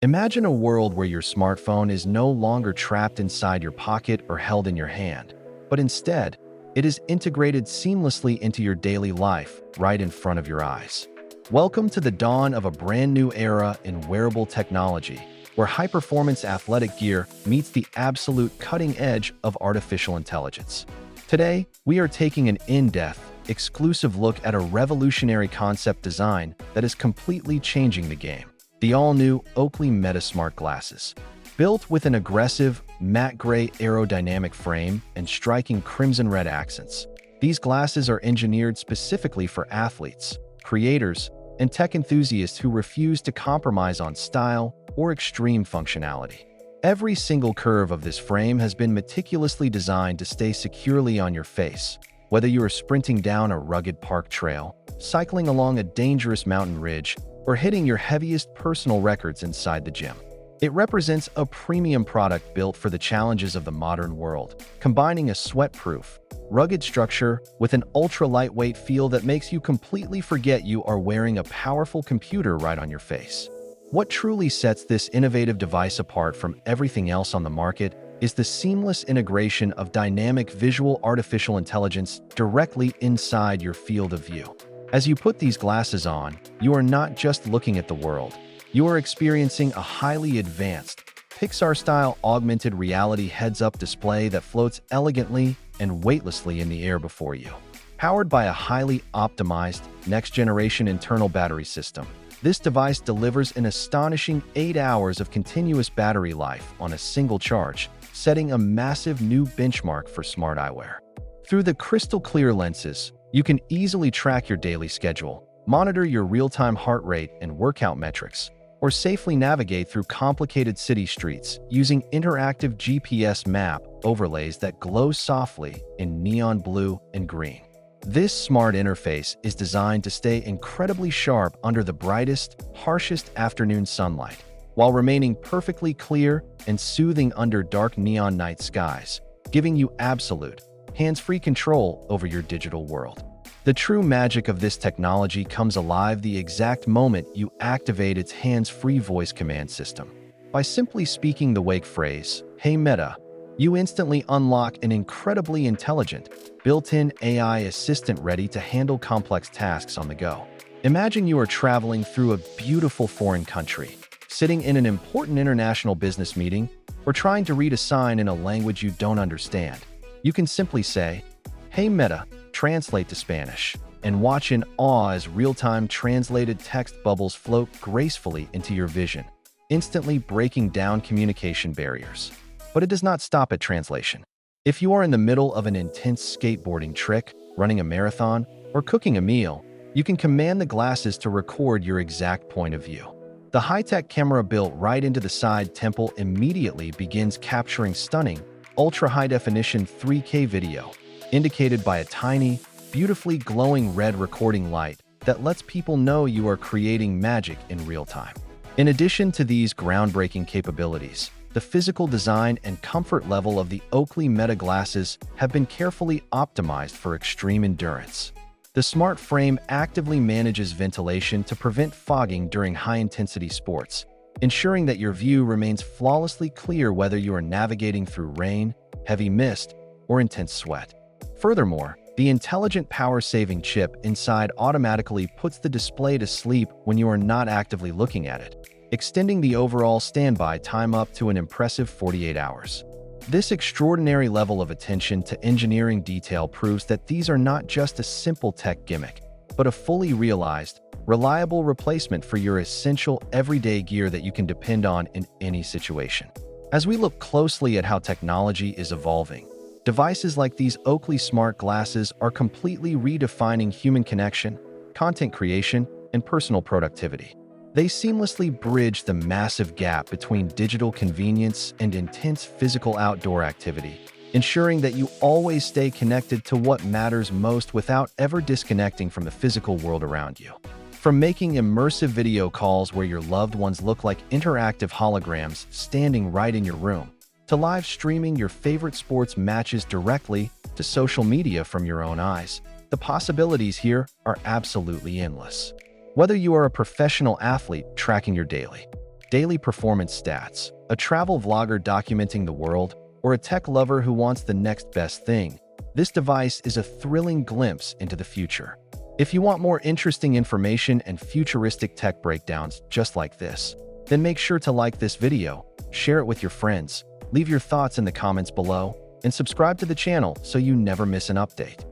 Imagine a world where your smartphone is no longer trapped inside your pocket or held in your hand, but instead, it is integrated seamlessly into your daily life, right in front of your eyes. Welcome to the dawn of a brand new era in wearable technology, where high-performance athletic gear meets the absolute cutting edge of artificial intelligence. Today, we are taking an in-depth, exclusive look at a revolutionary concept design that is completely changing the game. The all-new Oakley Meta Smart Glasses. Built with an aggressive, matte gray aerodynamic frame and striking crimson-red accents, these glasses are engineered specifically for athletes, creators, and tech enthusiasts who refuse to compromise on style or extreme functionality. Every single curve of this frame has been meticulously designed to stay securely on your face, whether you are sprinting down a rugged park trail, cycling along a dangerous mountain ridge, or hitting your heaviest personal records inside the gym. It represents a premium product built for the challenges of the modern world, combining a sweat-proof, rugged structure with an ultra-lightweight feel that makes you completely forget you are wearing a powerful computer right on your face. What truly sets this innovative device apart from everything else on the market is the seamless integration of dynamic visual artificial intelligence directly inside your field of view. As you put these glasses on, you are not just looking at the world. You are experiencing a highly advanced, Pixar-style augmented reality heads-up display that floats elegantly and weightlessly in the air before you. Powered by a highly optimized, next-generation internal battery system, this device delivers an astonishing 8 hours of continuous battery life on a single charge, setting a massive new benchmark for smart eyewear. Through the crystal-clear lenses, you can easily track your daily schedule, monitor your real-time heart rate and workout metrics, or safely navigate through complicated city streets using interactive GPS map overlays that glow softly in neon blue and green. This smart interface is designed to stay incredibly sharp under the brightest, harshest afternoon sunlight, while remaining perfectly clear and soothing under dark neon night skies, giving you absolute, hands-free control over your digital world. The true magic of this technology comes alive the exact moment you activate its hands-free voice command system. By simply speaking the wake phrase, "Hey Meta," you instantly unlock an incredibly intelligent, built-in AI assistant ready to handle complex tasks on the go. Imagine you are traveling through a beautiful foreign country, sitting in an important international business meeting, or trying to read a sign in a language you don't understand. You can simply say, "Hey Meta, translate to Spanish," and watch in awe as real-time translated text bubbles float gracefully into your vision, instantly breaking down communication barriers. But it does not stop at translation. If you are in the middle of an intense skateboarding trick, running a marathon, or cooking a meal, you can command the glasses to record your exact point of view. The high-tech camera built right into the side temple immediately begins capturing stunning, ultra-high-definition 3K video, indicated by a tiny, beautifully glowing red recording light that lets people know you are creating magic in real time. In addition to these groundbreaking capabilities, the physical design and comfort level of the Oakley Meta glasses have been carefully optimized for extreme endurance. The smart frame actively manages ventilation to prevent fogging during high-intensity sports, ensuring that your view remains flawlessly clear whether you are navigating through rain, heavy mist, or intense sweat. Furthermore, the intelligent power-saving chip inside automatically puts the display to sleep when you are not actively looking at it, extending the overall standby time up to an impressive 48 hours. This extraordinary level of attention to engineering detail proves that these are not just a simple tech gimmick, but a fully realized, reliable replacement for your essential everyday gear that you can depend on in any situation. As we look closely at how technology is evolving, devices like these Oakley smart glasses are completely redefining human connection, content creation, and personal productivity. They seamlessly bridge the massive gap between digital convenience and intense physical outdoor activity, ensuring that you always stay connected to what matters most without ever disconnecting from the physical world around you. From making immersive video calls where your loved ones look like interactive holograms standing right in your room, to live streaming your favorite sports matches directly to social media from your own eyes, the possibilities here are absolutely endless. Whether you are a professional athlete tracking your daily daily performance stats, a travel vlogger documenting the world, or a tech lover who wants the next best thing, this device is a thrilling glimpse into the future. If you want more interesting information and futuristic tech breakdowns just like this, then make sure to like this video, share it with your friends, leave your thoughts in the comments below, and subscribe to the channel so you never miss an update.